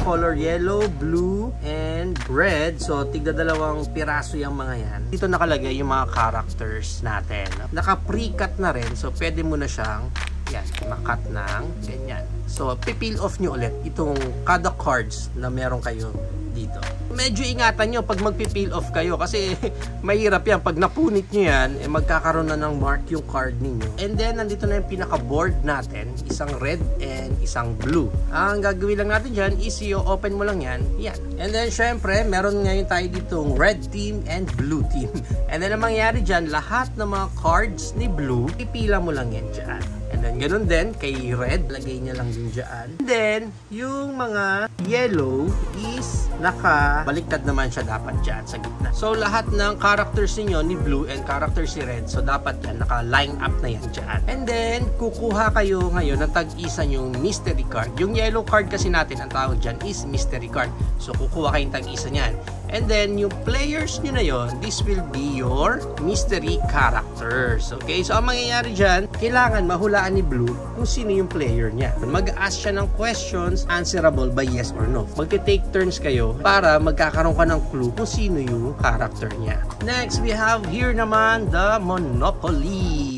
color yellow, blue, and red. So, tigda dalawang piraso yung mga yan. Dito nakalagay yung mga characters natin. Naka-pre-cut na rin. So, pwede mo na siyang yan, makat ng ganyan. So, pipil off nyo ulit itong kada cards na meron kayo dito. Medyo ingatan nyo pag magpipil off kayo kasi mahirap yan. Pag napunit nyo yan, magkakaroon na ng mark yung card ninyo. And then, nandito na yung pinaka-board natin. Isang red and isang blue. Ang gagawin lang natin dyan is i-open mo lang yan. Yan. And then, syempre, meron ngayon tayo ditong red team and blue team. And then, ang mangyayari dyan, lahat ng mga cards ni blue, ipila mo lang yan dyan. And then, ganun din, kay red, lagay niya lang din dyan. And then, yung mga yellow is nakabaliktad naman siya dapat dyan sa gitna. So, lahat ng characters niyo ni blue and characters si red, so dapat yan, naka-line up na yan dyan. And then, kukuha kayo ngayon ng tag-isa yung mystery card. Yung yellow card kasi natin, ang tawag dyan is mystery card. So, kukuha kayong tag-isa niyan. And then, yung players nyo na yon, this will be your mystery characters. Okay? So, ang mangyayari dyan, kailangan mahulaan ni Blue kung sino yung player niya. Mag-ask siya ng questions answerable by yes or no. Magte-take turns kayo para magkakaroon ka ng clue kung sino yung character niya. Next, we have here naman the Monopoly.